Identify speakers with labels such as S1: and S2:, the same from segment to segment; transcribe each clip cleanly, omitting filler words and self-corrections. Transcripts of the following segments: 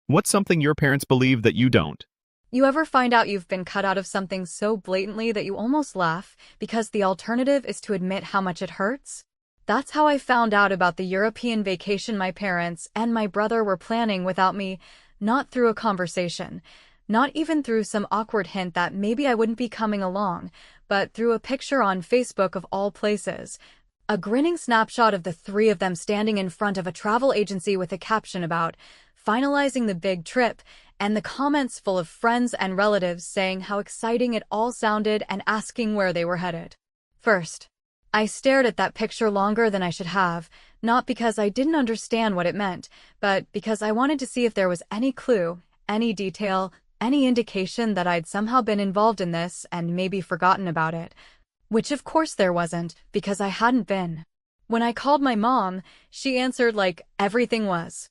S1: What's something your parents believe that you don't?
S2: You ever find out you've been cut out of something so blatantly that you almost laugh because the alternative is to admit how much it hurts? That's how I found out about the European vacation my parents and my brother were planning without me, not through a conversation, not even through some awkward hint that maybe I wouldn't be coming along, but through a picture on Facebook of all places. A grinning snapshot of the three of them standing in front of a travel agency with a caption about finalizing the big trip, and the comments full of friends and relatives saying how exciting it all sounded and asking where they were headed. First, I stared at that picture longer than I should have, not because I didn't understand what it meant, but because I wanted to see if there was any clue, any detail, any indication that I'd somehow been involved in this and maybe forgotten about it. Which of course there wasn't, because I hadn't been. When I called my mom, she answered like everything was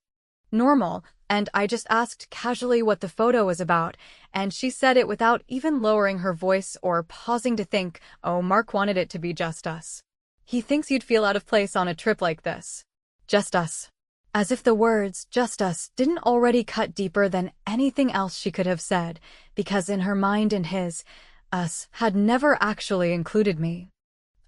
S2: normal, and I just asked casually what the photo was about, and she said it without even lowering her voice or pausing to think, oh, Mark wanted it to be just us. He thinks you'd feel out of place on a trip like this. Just us. As if the words, just us, didn't already cut deeper than anything else she could have said, because in her mind and his, us had never actually included me.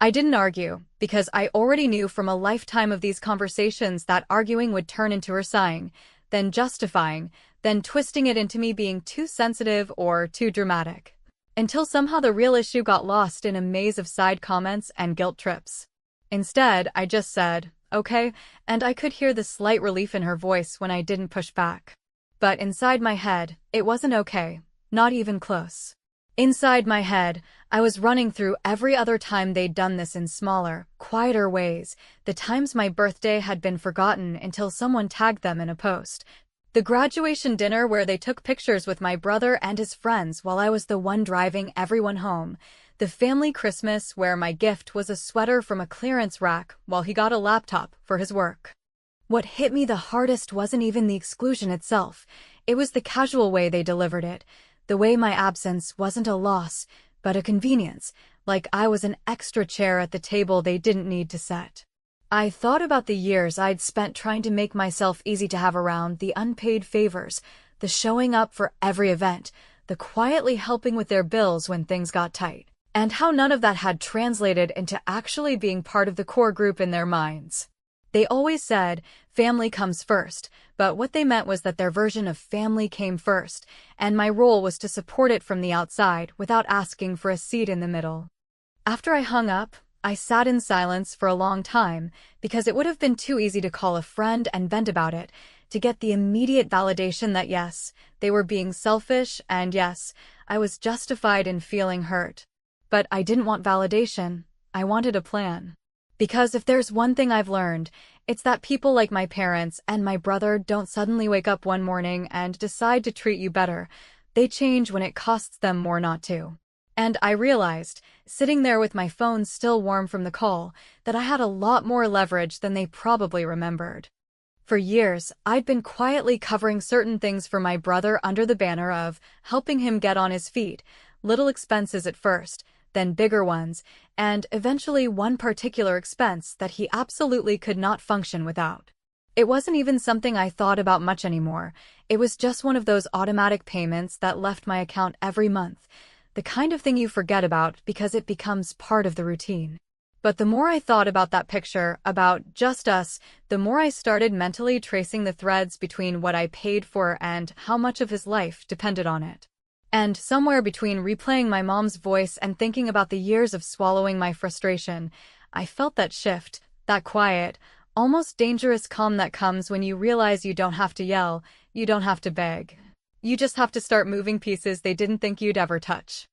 S2: I didn't argue, because I already knew from a lifetime of these conversations that arguing would turn into her sighing, then justifying, then twisting it into me being too sensitive or too dramatic. Until somehow the real issue got lost in a maze of side comments and guilt trips. Instead, I just said, okay, and I could hear the slight relief in her voice when I didn't push back. But inside my head, it wasn't okay, not even close. Inside my head, I was running through every other time they'd done this in smaller, quieter ways, the times my birthday had been forgotten until someone tagged them in a post. The graduation dinner where they took pictures with my brother and his friends while I was the one driving everyone home. The family Christmas where my gift was a sweater from a clearance rack while he got a laptop for his work. What hit me the hardest wasn't even the exclusion itself. It was the casual way they delivered it. The way my absence wasn't a loss, but a convenience, like I was an extra chair at the table they didn't need to set. I thought about the years I'd spent trying to make myself easy to have around, the unpaid favors, the showing up for every event, the quietly helping with their bills when things got tight, and how none of that had translated into actually being part of the core group in their minds. They always said, family comes first, but what they meant was that their version of family came first, and my role was to support it from the outside without asking for a seat in the middle. After I hung up, I sat in silence for a long time, because it would have been too easy to call a friend and vent about it, to get the immediate validation that yes, they were being selfish, and yes, I was justified in feeling hurt. But I didn't want validation, I wanted a plan. Because if there's one thing I've learned, it's that people like my parents and my brother don't suddenly wake up one morning and decide to treat you better. They change when it costs them more not to. And I realized, sitting there with my phone still warm from the call, that I had a lot more leverage than they probably remembered. For years, I'd been quietly covering certain things for my brother under the banner of helping him get on his feet, little expenses at first, then bigger ones, and eventually one particular expense that he absolutely could not function without. It wasn't even something I thought about much anymore. It was just one of those automatic payments that left my account every month, the kind of thing you forget about because it becomes part of the routine. But the more I thought about that picture, about just us, the more I started mentally tracing the threads between what I paid for and how much of his life depended on it. And somewhere between replaying my mom's voice and thinking about the years of swallowing my frustration, I felt that shift, that quiet, almost dangerous calm that comes when you realize you don't have to yell, you don't have to beg. You just have to start moving pieces they didn't think you'd ever touch.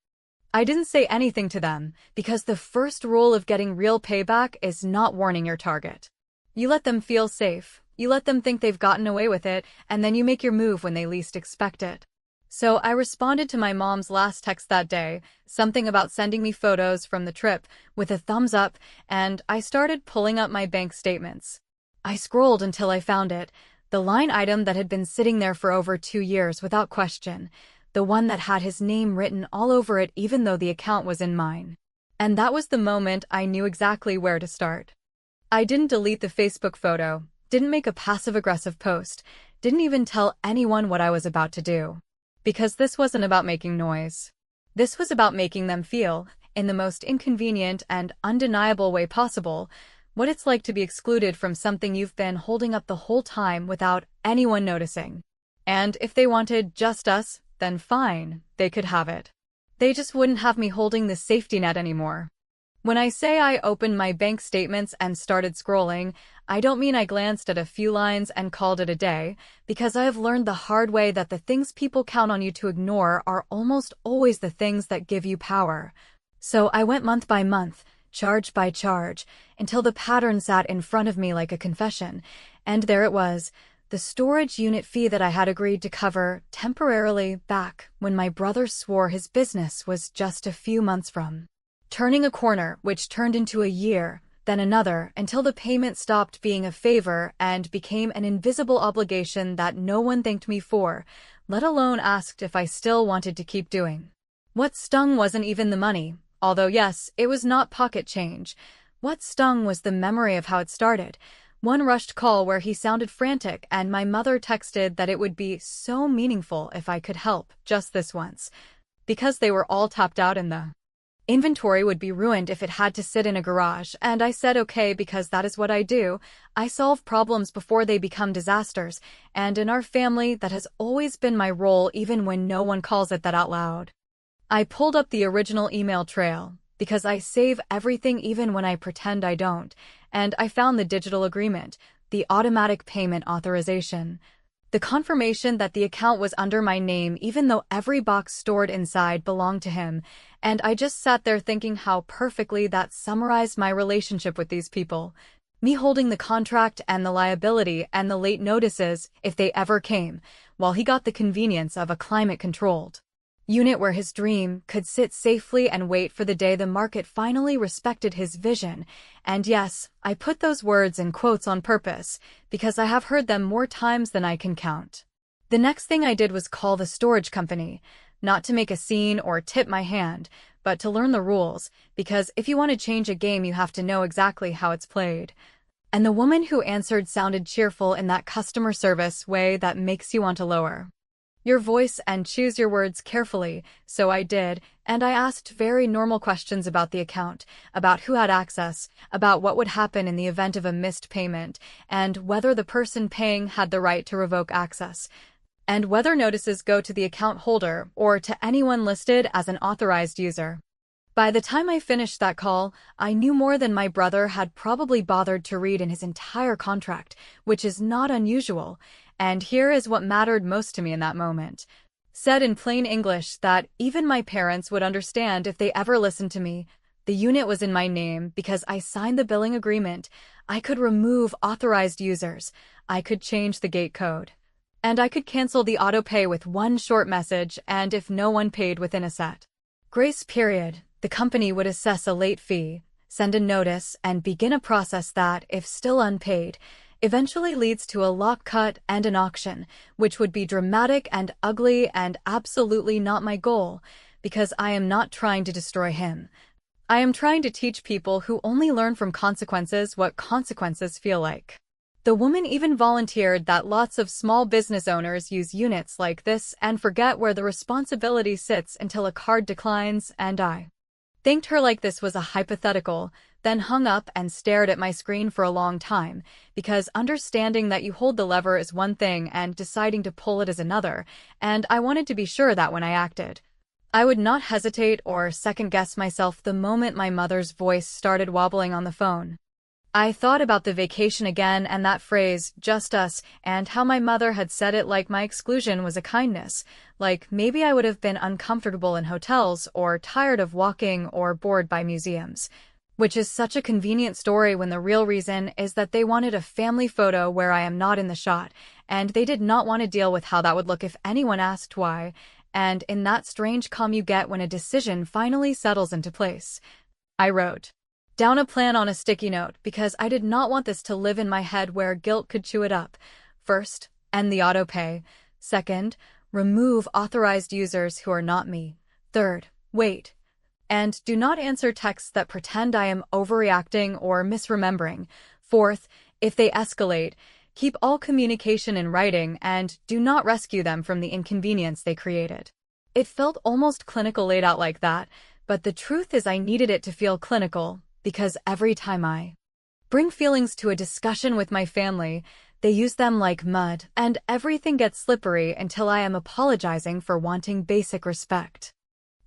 S2: I didn't say anything to them, because the first rule of getting real payback is not warning your target. You let them feel safe, you let them think they've gotten away with it, and then you make your move when they least expect it. So I responded to my mom's last text that day, something about sending me photos from the trip, with a thumbs up, and I started pulling up my bank statements. I scrolled until I found it, the line item that had been sitting there for over 2 years without question, the one that had his name written all over it even though the account was in mine. And that was the moment I knew exactly where to start. I didn't delete the Facebook photo, didn't make a passive-aggressive post, Didn't even tell anyone what I was about to do. Because this wasn't about making noise. This was about making them feel, in the most inconvenient and undeniable way possible, what it's like to be excluded from something you've been holding up the whole time without anyone noticing. And if they wanted just us, then fine, they could have it. They just wouldn't have me holding the safety net anymore. When I say I opened my bank statements and started scrolling, I don't mean I glanced at a few lines and called it a day, because I have learned the hard way that the things people count on you to ignore are almost always the things that give you power. So I went month by month, charge by charge, until the pattern sat in front of me like a confession, and there it was, the storage unit fee that I had agreed to cover temporarily back when my brother swore his business was just a few months from turning a corner, which turned into a year, then another, until the payment stopped being a favor and became an invisible obligation that no one thanked me for, let alone asked if I still wanted to keep doing. What stung wasn't even the money, although yes, it was not pocket change. What stung was the memory of how it started. One rushed call where he sounded frantic, and my mother texted that it would be so meaningful if I could help, just this once. Because they were all tapped out and the inventory would be ruined if it had to sit in a garage, and I said okay because that is what I do. I solve problems before they become disasters, and in our family that has always been my role even when no one calls it that out loud. I pulled up the original email trail, because I save everything even when I pretend I don't, and I found the digital agreement, the automatic payment authorization, the confirmation that the account was under my name even though every box stored inside belonged to him, and I just sat there thinking how perfectly that summarized my relationship with these people. Me holding the contract and the liability and the late notices, if they ever came, while he got the convenience of a climate-controlled unit where his dream could sit safely and wait for the day the market finally respected his vision. And yes, I put those words in quotes on purpose, because I have heard them more times than I can count. The next thing I did was call the storage company, not to make a scene or tip my hand, but to learn the rules, because if you want to change a game you have to know exactly how it's played. And the woman who answered sounded cheerful in that customer service way that makes you want to lower your voice and choose your words carefully, so I did, and I asked very normal questions about the account, about who had access, about what would happen in the event of a missed payment, and whether the person paying had the right to revoke access, and whether notices go to the account holder or to anyone listed as an authorized user. By the time I finished that call, I knew more than my brother had probably bothered to read in his entire contract, which is not unusual. And here is what mattered most to me in that moment. Said in plain English that even my parents would understand if they ever listened to me. The unit was in my name because I signed the billing agreement. I could remove authorized users. I could change the gate code. And I could cancel the auto pay with one short message, and if no one paid within a set grace period, the company would assess a late fee, send a notice, and begin a process that, if still unpaid, eventually leads to a lock cut and an auction, which would be dramatic and ugly and absolutely not my goal, because I am not trying to destroy him. I am trying to teach people who only learn from consequences what consequences feel like. The woman even volunteered that lots of small business owners use units like this and forget where the responsibility sits until a card declines, and I thanked her like this was a hypothetical, then hung up and stared at my screen for a long time, because understanding that you hold the lever is one thing and deciding to pull it is another, and I wanted to be sure that when I acted, I would not hesitate or second-guess myself the moment my mother's voice started wobbling on the phone. I thought about the vacation again and that phrase, just us, and how my mother had said it like my exclusion was a kindness, like maybe I would have been uncomfortable in hotels or tired of walking or bored by museums. Which is such a convenient story when the real reason is that they wanted a family photo where I am not in the shot, and they did not want to deal with how that would look if anyone asked why, and in that strange calm you get when a decision finally settles into place. I wrote down a plan on a sticky note because I did not want this to live in my head where guilt could chew it up. First, end the auto pay. Second, remove authorized users who are not me. Third, wait. And do not answer texts that pretend I am overreacting or misremembering. Fourth, if they escalate, Keep all communication in writing and do not rescue them from the inconvenience they created. It felt almost clinical laid out like that, but the truth is I needed it to feel clinical, because every time I bring feelings to a discussion with my family, they use them like mud, and everything gets slippery until I am apologizing for wanting basic respect.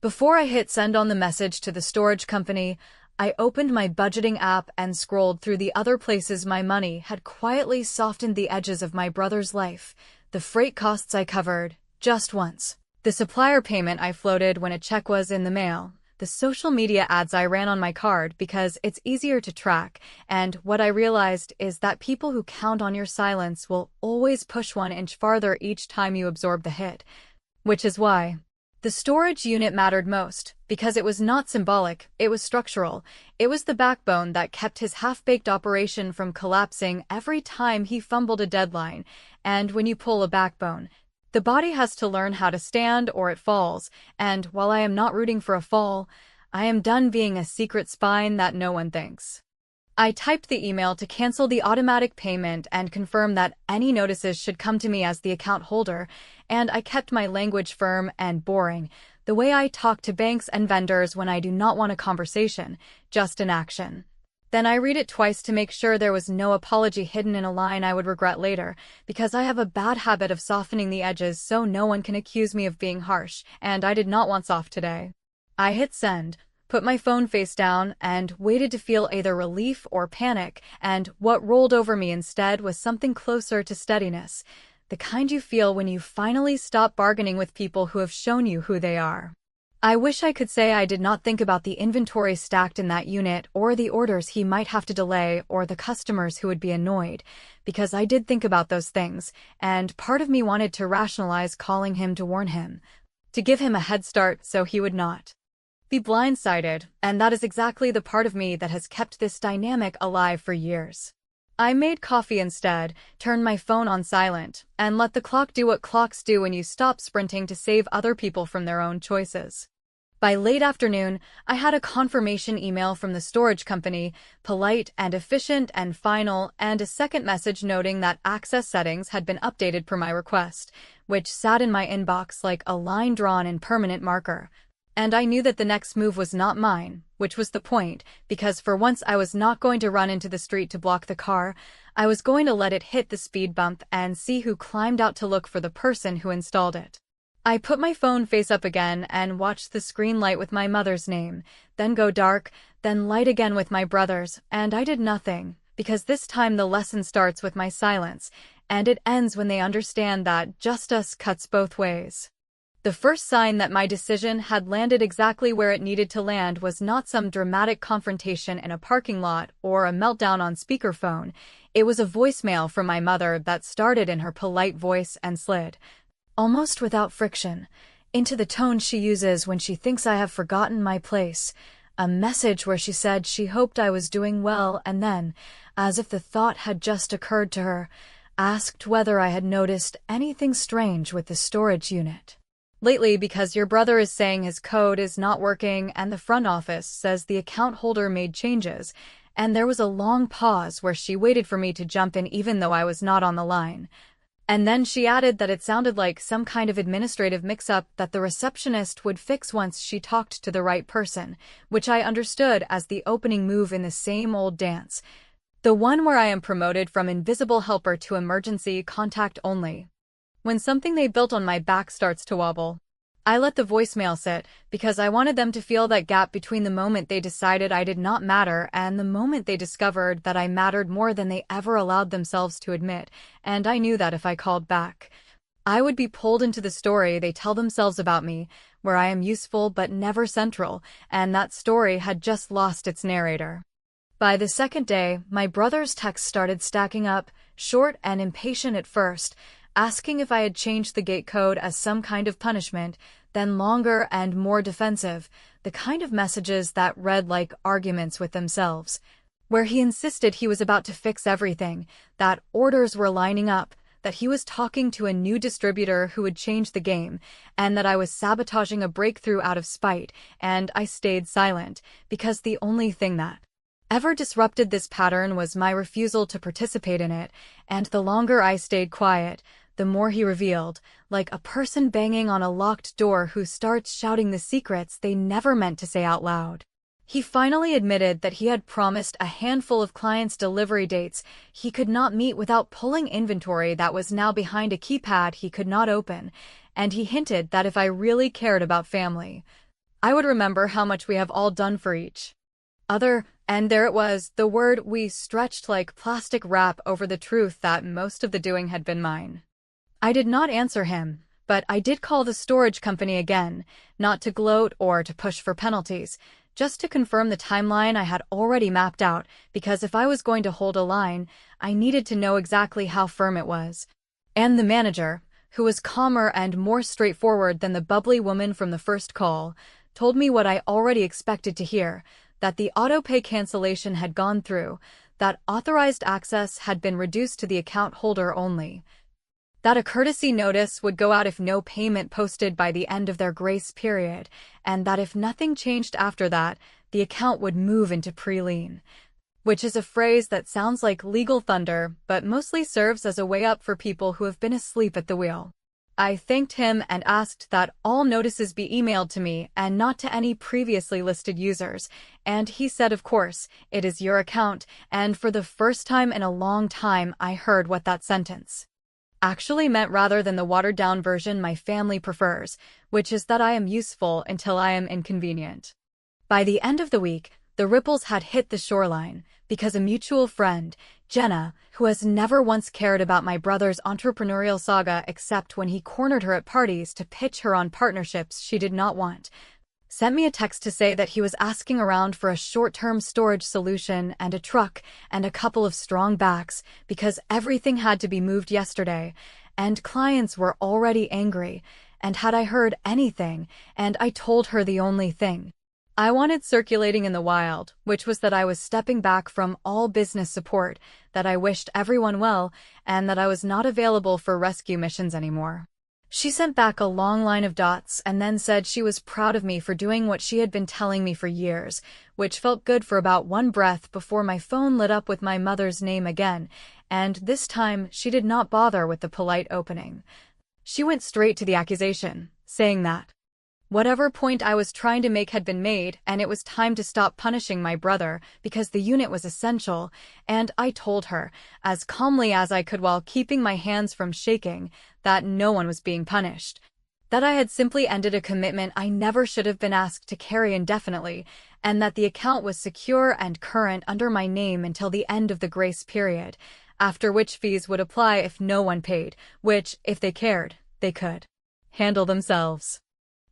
S2: Before I hit send on the message to the storage company, I opened my budgeting app and scrolled through the other places my money had quietly softened the edges of my brother's life. The freight costs I covered, just once. The supplier payment I floated when a check was in the mail. The social media ads I ran on my card because it's easier to track. And what I realized is that people who count on your silence will always push 1 inch farther each time you absorb the hit. Which is why the storage unit mattered most, because it was not symbolic, it was structural. It was the backbone that kept his half-baked operation from collapsing every time he fumbled a deadline. And when you pull a backbone, the body has to learn how to stand or it falls. And while I am not rooting for a fall, I am done being a secret spine that no one thinks. I typed the email to cancel the automatic payment and confirm that any notices should come to me as the account holder, and I kept my language firm and boring, the way I talk to banks and vendors when I do not want a conversation, just an action. Then I read it twice to make sure there was no apology hidden in a line I would regret later, because I have a bad habit of softening the edges so no one can accuse me of being harsh, and I did not want soft today. I hit send, put my phone face down, and waited to feel either relief or panic, and what rolled over me instead was something closer to steadiness, the kind you feel when you finally stop bargaining with people who have shown you who they are. I wish I could say I did not think about the inventory stacked in that unit, or the orders he might have to delay, or the customers who would be annoyed, because I did think about those things, and part of me wanted to rationalize calling him to warn him, to give him a head start so he would not be blindsided, and that is exactly the part of me that has kept this dynamic alive for years. I made coffee instead, turned my phone on silent, and let the clock do what clocks do when you stop sprinting to save other people from their own choices. By late afternoon, I had a confirmation email from the storage company, polite and efficient and final, and a second message noting that access settings had been updated per my request, which sat in my inbox like a line drawn in permanent marker. And I knew that the next move was not mine, which was the point, because for once I was not going to run into the street to block the car. I was going to let it hit the speed bump and see who climbed out to look for the person who installed it. I put my phone face up again and watched the screen light with my mother's name, then go dark, then light again with my brother's, and I did nothing, because this time the lesson starts with my silence, and it ends when they understand that justice cuts both ways. The first sign that my decision had landed exactly where it needed to land was not some dramatic confrontation in a parking lot or a meltdown on speakerphone. It was a voicemail from my mother that started in her polite voice and slid, almost without friction, into the tone she uses when she thinks I have forgotten my place. A message where she said she hoped I was doing well and then, as if the thought had just occurred to her, asked whether I had noticed anything strange with the storage unit. Lately, because your brother is saying his code is not working and the front office says the account holder made changes, and there was a long pause where she waited for me to jump in even though I was not on the line. And then she added that it sounded like some kind of administrative mix-up that the receptionist would fix once she talked to the right person, which I understood as the opening move in the same old dance. The one where I am promoted from invisible helper to emergency contact only. When something they built on my back starts to wobble, I let the voicemail sit, because I wanted them to feel that gap between the moment they decided I did not matter and the moment they discovered that I mattered more than they ever allowed themselves to admit, and I knew that if I called back, I would be pulled into the story they tell themselves about me, where I am useful but never central, and that story had just lost its narrator. By the second day, my brother's texts started stacking up, short and impatient at first, asking if I had changed the gate code as some kind of punishment, then longer and more defensive, the kind of messages that read like arguments with themselves, where he insisted he was about to fix everything, that orders were lining up, that he was talking to a new distributor who would change the game, and that I was sabotaging a breakthrough out of spite, and I stayed silent, because the only thing that Ever disrupted this pattern was my refusal to participate in it, and the longer I stayed quiet, the more he revealed, like a person banging on a locked door who starts shouting the secrets they never meant to say out loud. He finally admitted that he had promised a handful of clients delivery dates he could not meet without pulling inventory that was now behind a keypad he could not open, and he hinted that if I really cared about family, I would remember how much we have all done for each other, and there it was, the word we stretched like plastic wrap over the truth that most of the doing had been mine. I did not answer him, but I did call the storage company again, not to gloat or to push for penalties, just to confirm the timeline I had already mapped out, because if I was going to hold a line, I needed to know exactly how firm it was. And the manager, who was calmer and more straightforward than the bubbly woman from the first call, told me what I already expected to hear, that the auto-pay cancellation had gone through, that authorized access had been reduced to the account holder only, that a courtesy notice would go out if no payment posted by the end of their grace period, and that if nothing changed after that, the account would move into pre-lien, which is a phrase that sounds like legal thunder but mostly serves as a way-up for people who have been asleep at the wheel. I thanked him and asked that all notices be emailed to me and not to any previously listed users, and he said of course, it is your account, and for the first time in a long time I heard what that sentence actually meant rather than the watered-down version my family prefers, which is that I am useful until I am inconvenient. By the end of the week, the ripples had hit the shoreline, because a mutual friend, Jenna, who has never once cared about my brother's entrepreneurial saga except when he cornered her at parties to pitch her on partnerships she did not want, sent me a text to say that he was asking around for a short-term storage solution and a truck and a couple of strong backs because everything had to be moved yesterday, and clients were already angry, and had I heard anything, and I told her the only thing I wanted circulating in the wild, which was that I was stepping back from all business support, that I wished everyone well, and that I was not available for rescue missions anymore. She sent back a long line of dots and then said she was proud of me for doing what she had been telling me for years, which felt good for about one breath before my phone lit up with my mother's name again, and this time she did not bother with the polite opening. She went straight to the accusation, saying that whatever point I was trying to make had been made, and it was time to stop punishing my brother because the unit was essential, and I told her, as calmly as I could while keeping my hands from shaking, that no one was being punished, that I had simply ended a commitment I never should have been asked to carry indefinitely, and that the account was secure and current under my name until the end of the grace period, after which fees would apply if no one paid, which, if they cared, they could handle themselves.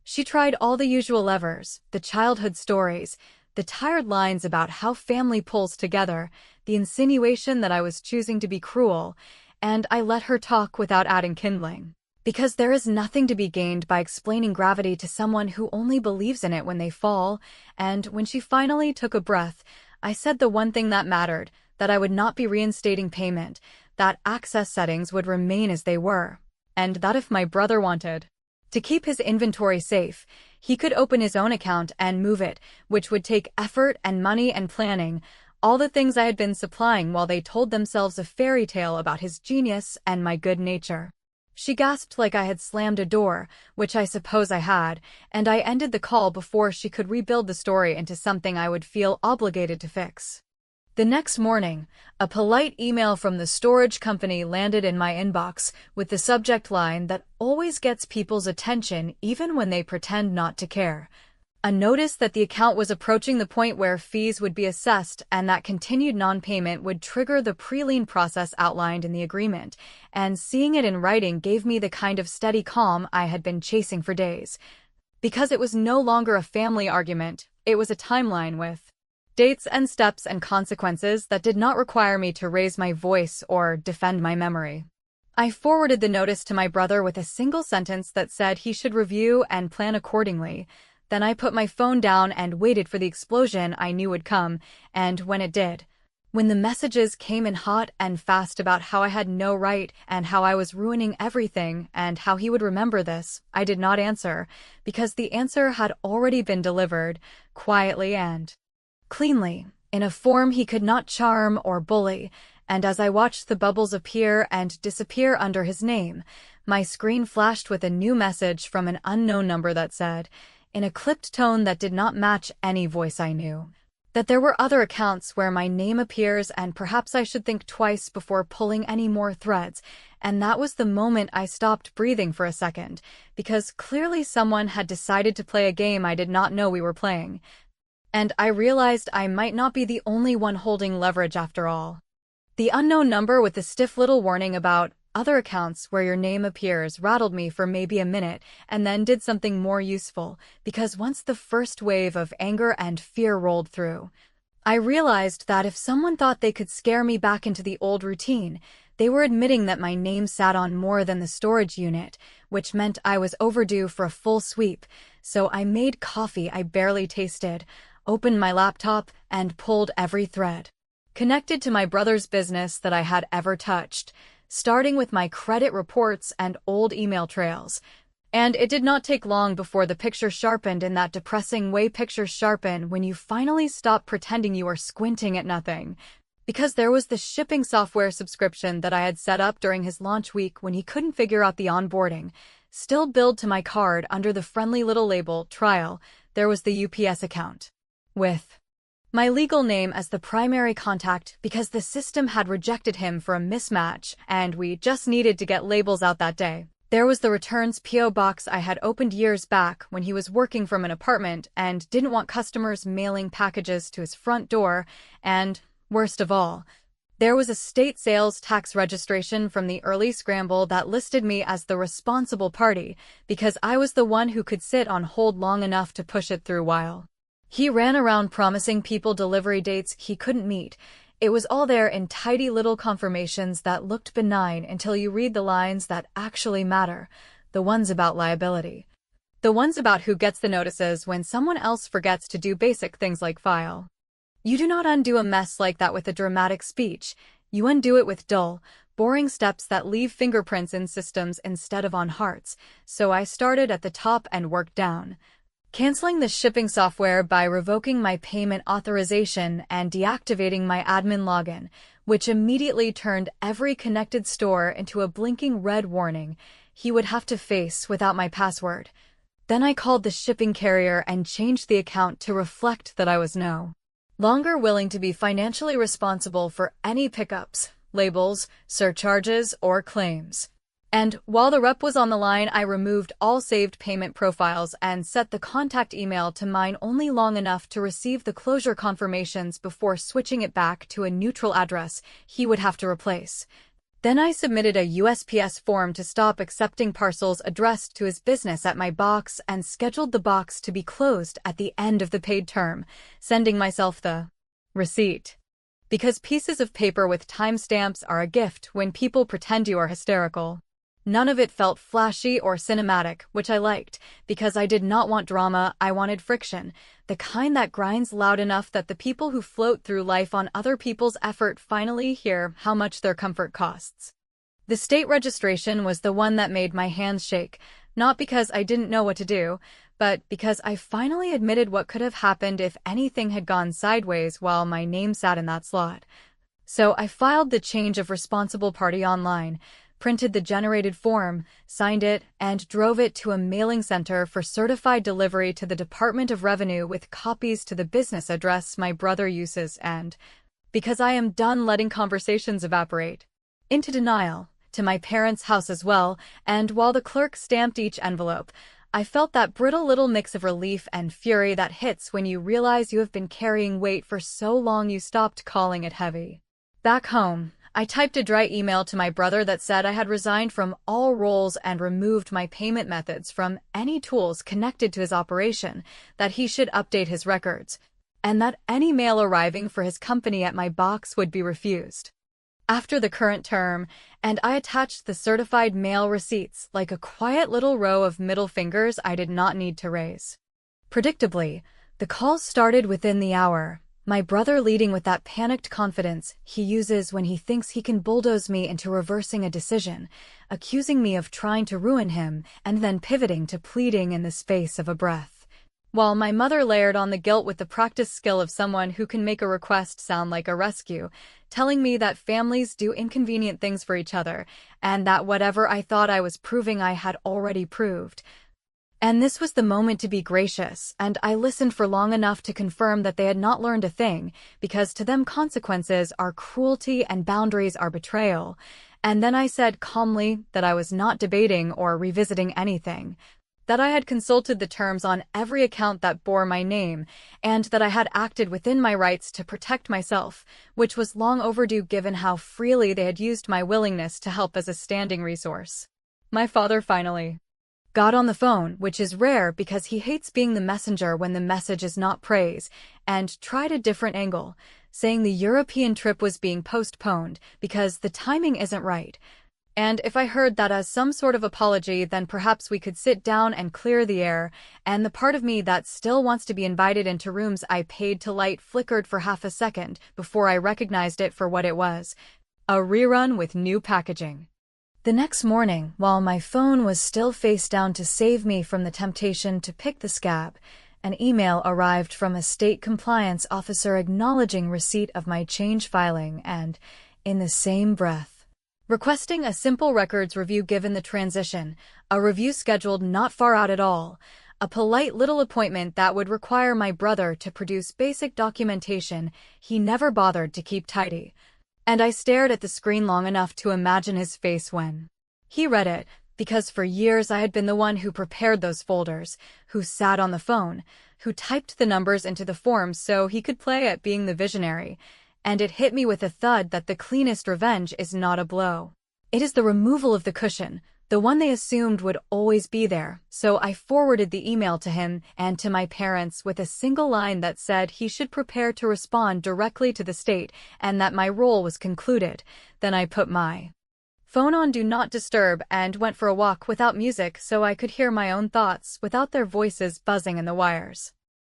S2: She tried all the usual levers, the childhood stories, the tired lines about how family pulls together, the insinuation that I was choosing to be cruel, and I let her talk without adding kindling. Because there is nothing to be gained by explaining gravity to someone who only believes in it when they fall, and when she finally took a breath, I said the one thing that mattered, that I would not be reinstating payment, that access settings would remain as they were, and that if my brother wanted to keep his inventory safe, he could open his own account and move it, which would take effort and money and planning, all the things I had been supplying while they told themselves a fairy tale about his genius and my good nature. She gasped like I had slammed a door, which I suppose I had, and I ended the call before she could rebuild the story into something I would feel obligated to fix. The next morning, a polite email from the storage company landed in my inbox with the subject line that always gets people's attention even when they pretend not to care. A notice that the account was approaching the point where fees would be assessed and that continued non-payment would trigger the pre-lien process outlined in the agreement, and seeing it in writing gave me the kind of steady calm I had been chasing for days. Because it was no longer a family argument, it was a timeline with dates and steps and consequences that did not require me to raise my voice or defend my memory. I forwarded the notice to my brother with a single sentence that said he should review and plan accordingly. Then I put my phone down and waited for the explosion I knew would come, and when it did, when the messages came in hot and fast about how I had no right and how I was ruining everything and how he would remember this, I did not answer, because the answer had already been delivered, quietly and cleanly, in a form he could not charm or bully, and as I watched the bubbles appear and disappear under his name, my screen flashed with a new message from an unknown number that said, in a clipped tone that did not match any voice I knew, that there were other accounts where my name appears and perhaps I should think twice before pulling any more threads, and that was the moment I stopped breathing for a second, because clearly someone had decided to play a game I did not know we were playing. And I realized I might not be the only one holding leverage after all. The unknown number with the stiff little warning about other accounts where your name appears rattled me for maybe a minute and then did something more useful, because once the first wave of anger and fear rolled through, I realized that if someone thought they could scare me back into the old routine, they were admitting that my name sat on more than the storage unit, which meant I was overdue for a full sweep. So I made coffee I barely tasted, opened my laptop, and pulled every thread connected to my brother's business that I had ever touched, starting with my credit reports and old email trails. And it did not take long before the picture sharpened in that depressing way pictures sharpen when you finally stop pretending you are squinting at nothing. Because there was the shipping software subscription that I had set up during his launch week when he couldn't figure out the onboarding, still billed to my card under the friendly little label, trial. There was the UPS account, with my legal name as the primary contact because the system had rejected him for a mismatch and we just needed to get labels out that day. There was the returns P.O. box I had opened years back when he was working from an apartment and didn't want customers mailing packages to his front door, and, worst of all, there was a state sales tax registration from the early scramble that listed me as the responsible party because I was the one who could sit on hold long enough to push it through while he ran around promising people delivery dates he couldn't meet. It was all there in tidy little confirmations that looked benign until you read the lines that actually matter, the ones about liability. The ones about who gets the notices when someone else forgets to do basic things like file. You do not undo a mess like that with a dramatic speech. You undo it with dull, boring steps that leave fingerprints in systems instead of on hearts. So I started at the top and worked down, canceling the shipping software by revoking my payment authorization and deactivating my admin login, which immediately turned every connected store into a blinking red warning he would have to face without my password. Then I called the shipping carrier and changed the account to reflect that I was no longer willing to be financially responsible for any pickups, labels, surcharges, or claims. And while the rep was on the line, I removed all saved payment profiles and set the contact email to mine only long enough to receive the closure confirmations before switching it back to a neutral address he would have to replace. Then I submitted a USPS form to stop accepting parcels addressed to his business at my box and scheduled the box to be closed at the end of the paid term, sending myself the receipt. Because pieces of paper with timestamps are a gift when people pretend you are hysterical. None of it felt flashy or cinematic, which I liked, because I did not want drama, I wanted friction, the kind that grinds loud enough that the people who float through life on other people's effort finally hear how much their comfort costs. The state registration was the one that made my hands shake, not because I didn't know what to do, but because I finally admitted what could have happened if anything had gone sideways while my name sat in that slot. So I filed the change of responsible party online, printed the generated form, signed it, and drove it to a mailing center for certified delivery to the Department of Revenue with copies to the business address my brother uses and, because I am done letting conversations evaporate, into denial, to my parents' house as well, and while the clerk stamped each envelope, I felt that brittle little mix of relief and fury that hits when you realize you have been carrying weight for so long you stopped calling it heavy. Back home, I typed a dry email to my brother that said I had resigned from all roles and removed my payment methods from any tools connected to his operation, that he should update his records, and that any mail arriving for his company at my box would be refused after the current term, and I attached the certified mail receipts like a quiet little row of middle fingers I did not need to raise. Predictably, the calls started within the hour, my brother leading with that panicked confidence he uses when he thinks he can bulldoze me into reversing a decision, accusing me of trying to ruin him, and then pivoting to pleading in the space of a breath. while my mother layered on the guilt with the practiced skill of someone who can make a request sound like a rescue, telling me that families do inconvenient things for each other, and that whatever I thought I was proving I had already proved. And this was the moment to be gracious, and I listened for long enough to confirm that they had not learned a thing, because to them consequences are cruelty and boundaries are betrayal. And then I said calmly that I was not debating or revisiting anything, that I had consulted the terms on every account that bore my name, and that I had acted within my rights to protect myself, which was long overdue given how freely they had used my willingness to help as a standing resource. My father finally got on the phone, which is rare because he hates being the messenger when the message is not praise, and tried a different angle, saying the European trip was being postponed because the timing isn't right. And if I heard that as some sort of apology, then perhaps we could sit down and clear the air, and the part of me that still wants to be invited into rooms I paid to light flickered for half a second before I recognized it for what it was: a rerun with new packaging. The next morning, while my phone was still face down to save me from the temptation to pick the scab, an email arrived from a state compliance officer acknowledging receipt of my change filing and, in the same breath, requesting a simple records review given the transition, a review scheduled not far out at all, a polite little appointment that would require my brother to produce basic documentation he never bothered to keep tidy. And I stared at the screen long enough to imagine his face when he read it, because for years I had been the one who prepared those folders, who sat on the phone, who typed the numbers into the forms so he could play at being the visionary. And it hit me with a thud that the cleanest revenge is not a blow. It is the removal of the cushion, the one they assumed would always be there. So I forwarded the email to him and to my parents with a single line that said he should prepare to respond directly to the state and that my role was concluded. Then I put my phone on Do Not Disturb and went for a walk without music so I could hear my own thoughts without their voices buzzing in the wires.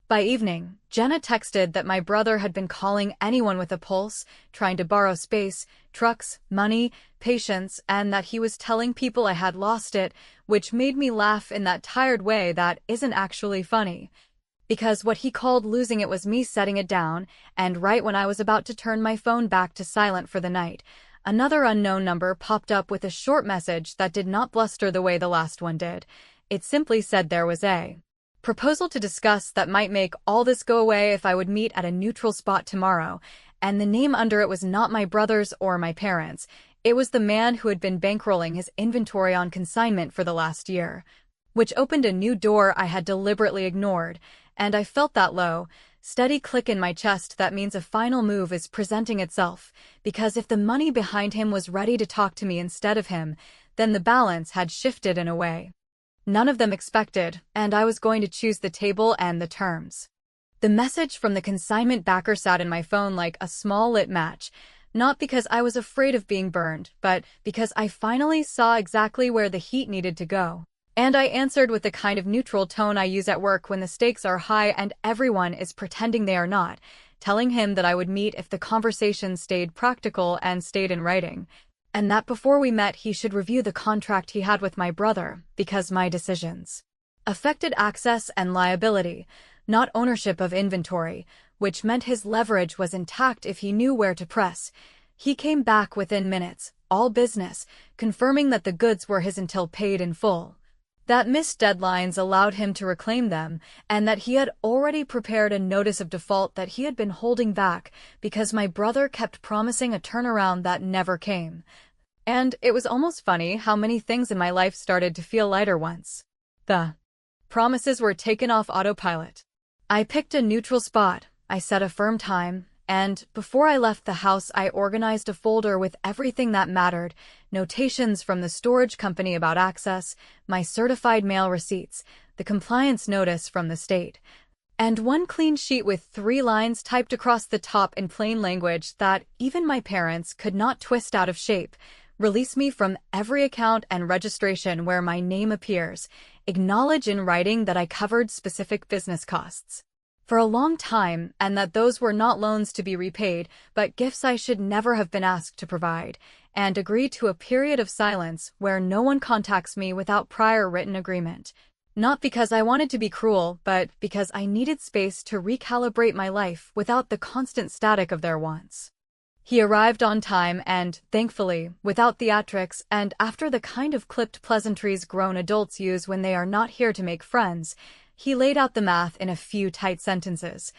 S2: By evening, Jenna texted that my brother had been calling anyone with a pulse, trying to borrow space, trucks, money, patience, and that he was telling people I had lost it, which made me laugh in that tired way that isn't actually funny. Because what he called losing it was me setting it down, and right when I was about to turn my phone back to silent for the night, another unknown number popped up with a short message that did not bluster the way the last one did. It simply said there was a proposal to discuss that might make all this go away if I would meet at a neutral spot tomorrow, and the name under it was not my brother's or my parents'. It was the man who had been bankrolling his inventory on consignment for the last year, which opened a new door I had deliberately ignored, and I felt that low, steady click in my chest that means a final move is presenting itself, because if the money behind him was ready to talk to me instead of him, then the balance had shifted in a way none of them expected, and I was going to choose the table and the terms. The message from the consignment backer sat in my phone like a small lit match, not because I was afraid of being burned, but because I finally saw exactly where the heat needed to go. And I answered with the kind of neutral tone I use at work when the stakes are high and everyone is pretending they are not, telling him that I would meet if the conversation stayed practical and stayed in writing, and that before we met he should review the contract he had with my brother, because my decisions affected access and liability, not ownership of inventory, which meant his leverage was intact if he knew where to press. He came back within minutes, all business, confirming that the goods were his until paid in full, that missed deadlines allowed him to reclaim them, and that he had already prepared a notice of default that he had been holding back because my brother kept promising a turnaround that never came. And it was almost funny how many things in my life started to feel lighter once the promises were taken off autopilot. I picked a neutral spot, I set a firm time, and before I left the house I organized a folder with everything that mattered, notations from the storage company about access, my certified mail receipts, the compliance notice from the state, and one clean sheet with 3 lines typed across the top in plain language that even my parents could not twist out of shape. Release me from every account and registration where my name appears. Acknowledge in writing that I covered specific business costs for a long time, and that those were not loans to be repaid, but gifts I should never have been asked to provide, and agree to a period of silence where no one contacts me without prior written agreement. Not because I wanted to be cruel, but because I needed space to recalibrate my life without the constant static of their wants. He arrived on time and, thankfully, without theatrics and after the kind of clipped pleasantries grown adults use when they are not here to make friends, he laid out the math in a few tight sentences,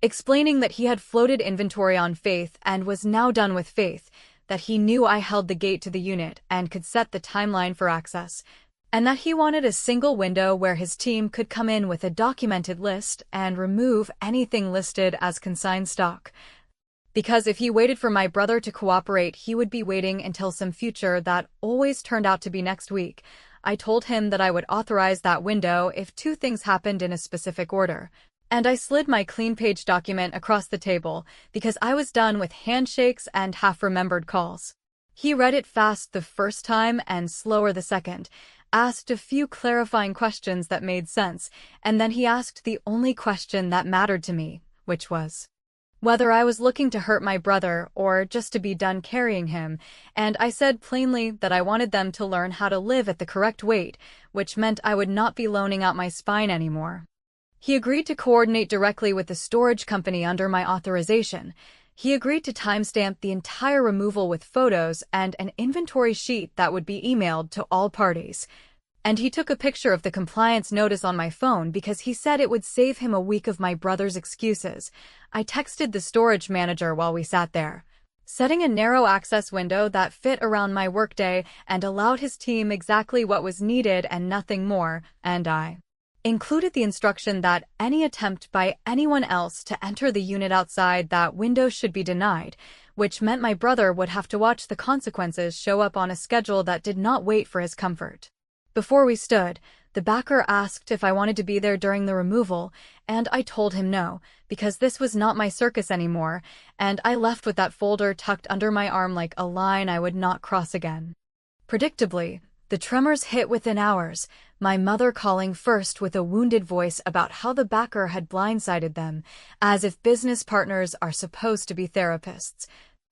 S2: explaining that he had floated inventory on Faith and was now done with Faith, that he knew I held the gate to the unit and could set the timeline for access, and that he wanted a single window where his team could come in with a documented list and remove anything listed as consigned stock. Because if he waited for my brother to cooperate, he would be waiting until some future that always turned out to be next week. I told him that I would authorize that window if two things happened in a specific order. And I slid my clean page document across the table because I was done with handshakes and half-remembered calls. He read it fast the first time and slower the second, asked a few clarifying questions that made sense, and then he asked the only question that mattered to me, which was whether I was looking to hurt my brother or just to be done carrying him, and I said plainly that I wanted them to learn how to live at the correct weight, which meant I would not be loaning out my spine anymore. He agreed to coordinate directly with the storage company under my authorization. He agreed to timestamp the entire removal with photos and an inventory sheet that would be emailed to all parties. And he took a picture of the compliance notice on my phone because he said it would save him a week of my brother's excuses. I texted the storage manager while we sat there, setting a narrow access window that fit around my workday and allowed his team exactly what was needed and nothing more, and I included the instruction that any attempt by anyone else to enter the unit outside that window should be denied, which meant my brother would have to watch the consequences show up on a schedule that did not wait for his comfort. Before we stood, the backer asked if I wanted to be there during the removal, and I told him no, because this was not my circus anymore, and I left with that folder tucked under my arm like a line I would not cross again. Predictably, the tremors hit within hours, my mother calling first with a wounded voice about how the backer had blindsided them, as if business partners are supposed to be therapists,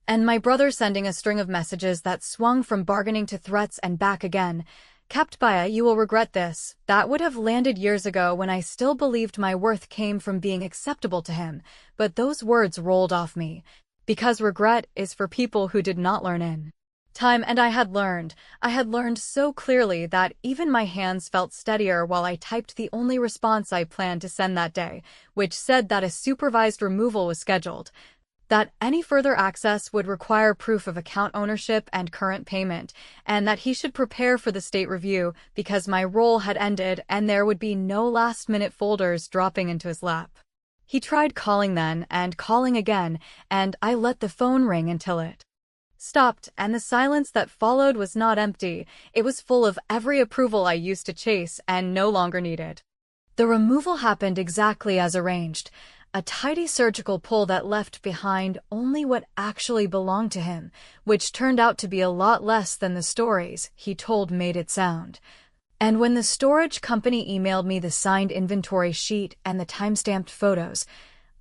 S2: and my brother sending a string of messages that swung from bargaining to threats and back again, capped by a "you will regret this," that would have landed years ago when I still believed my worth came from being acceptable to him, but those words rolled off me, because regret is for people who did not learn in time, and I had learned so clearly that even my hands felt steadier while I typed the only response I planned to send that day, which said that a supervised removal was scheduled, that any further access would require proof of account ownership and current payment, and that he should prepare for the state review because my role had ended and there would be no last-minute folders dropping into his lap. He tried calling then and calling again, and I let the phone ring until it stopped, and the silence that followed was not empty. It was full of every approval I used to chase and no longer needed. The removal happened exactly as arranged, a tidy surgical pull that left behind only what actually belonged to him, which turned out to be a lot less than the stories he told made it sound. And when the storage company emailed me the signed inventory sheet and the timestamped photos,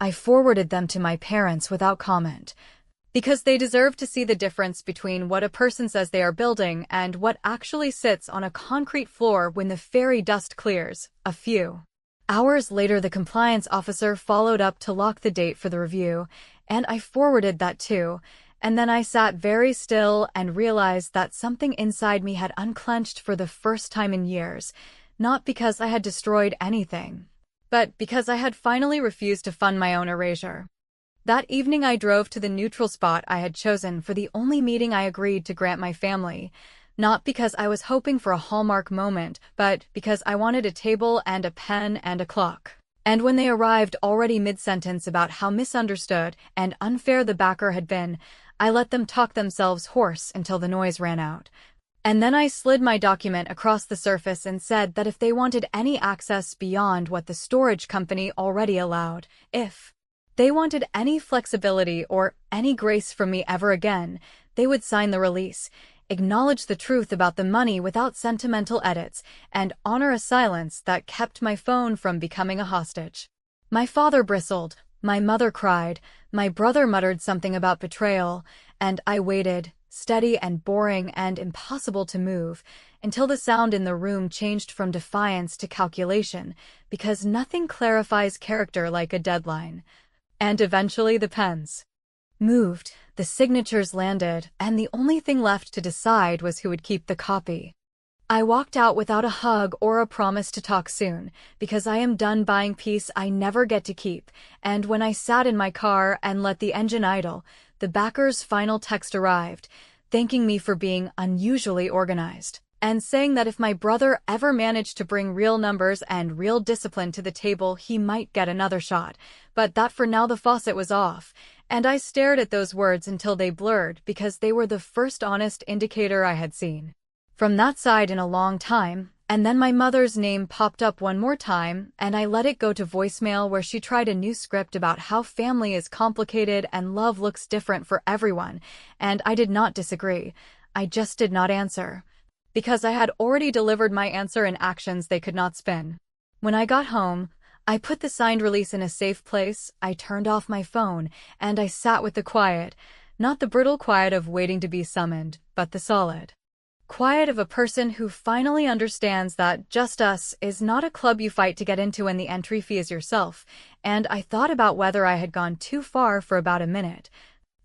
S2: I forwarded them to my parents without comment, because they deserve to see the difference between what a person says they are building and what actually sits on a concrete floor when the fairy dust clears. A few hours later, the compliance officer followed up to lock the date for the review, and I forwarded that too, and then I sat very still and realized that something inside me had unclenched for the first time in years, not because I had destroyed anything, but because I had finally refused to fund my own erasure. That evening I drove to the neutral spot I had chosen for the only meeting I agreed to grant my family, not because I was hoping for a hallmark moment, but because I wanted a table and a pen and a clock. And when they arrived already mid-sentence about how misunderstood and unfair the backer had been, I let them talk themselves hoarse until the noise ran out. And then I slid my document across the surface and said that if they wanted any access beyond what the storage company already allowed, if they wanted any flexibility or any grace from me ever again, they would sign the release, acknowledge the truth about the money without sentimental edits, and honor a silence that kept my phone from becoming a hostage. My father bristled, my mother cried, my brother muttered something about betrayal, and I waited, steady and boring and impossible to move, until the sound in the room changed from defiance to calculation, because nothing clarifies character like a deadline. And eventually the pens moved, the signatures landed, and the only thing left to decide was who would keep the copy. I walked out without a hug or a promise to talk soon, because I am done buying peace I never get to keep, and when I sat in my car and let the engine idle, the backer's final text arrived, thanking me for being unusually organized, and saying that if my brother ever managed to bring real numbers and real discipline to the table, he might get another shot, but that for now the faucet was off, and I stared at those words until they blurred because they were the first honest indicator I had seen from that side in a long time. And then my mother's name popped up one more time, and I let it go to voicemail where she tried a new script about how family is complicated and love looks different for everyone, and I did not disagree. I just did not answer, because I had already delivered my answer in actions they could not spin. When I got home, I put the signed release in a safe place, I turned off my phone, and I sat with the quiet, not the brittle quiet of waiting to be summoned, but the solid quiet of a person who finally understands that Just Us is not a club you fight to get into and the entry fee is yourself, and I thought about whether I had gone too far for about a minute.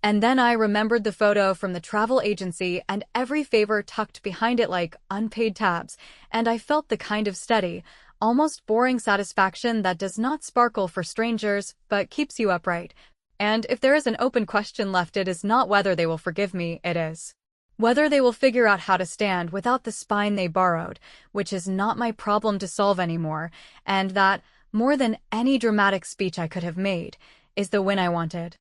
S2: And then I remembered the photo from the travel agency and every favor tucked behind it like unpaid tabs, and I felt the kind of steady, almost boring satisfaction that does not sparkle for strangers, but keeps you upright. And if there is an open question left, it is not whether they will forgive me, it is whether they will figure out how to stand without the spine they borrowed, which is not my problem to solve anymore, and that, more than any dramatic speech I could have made, is the win I wanted.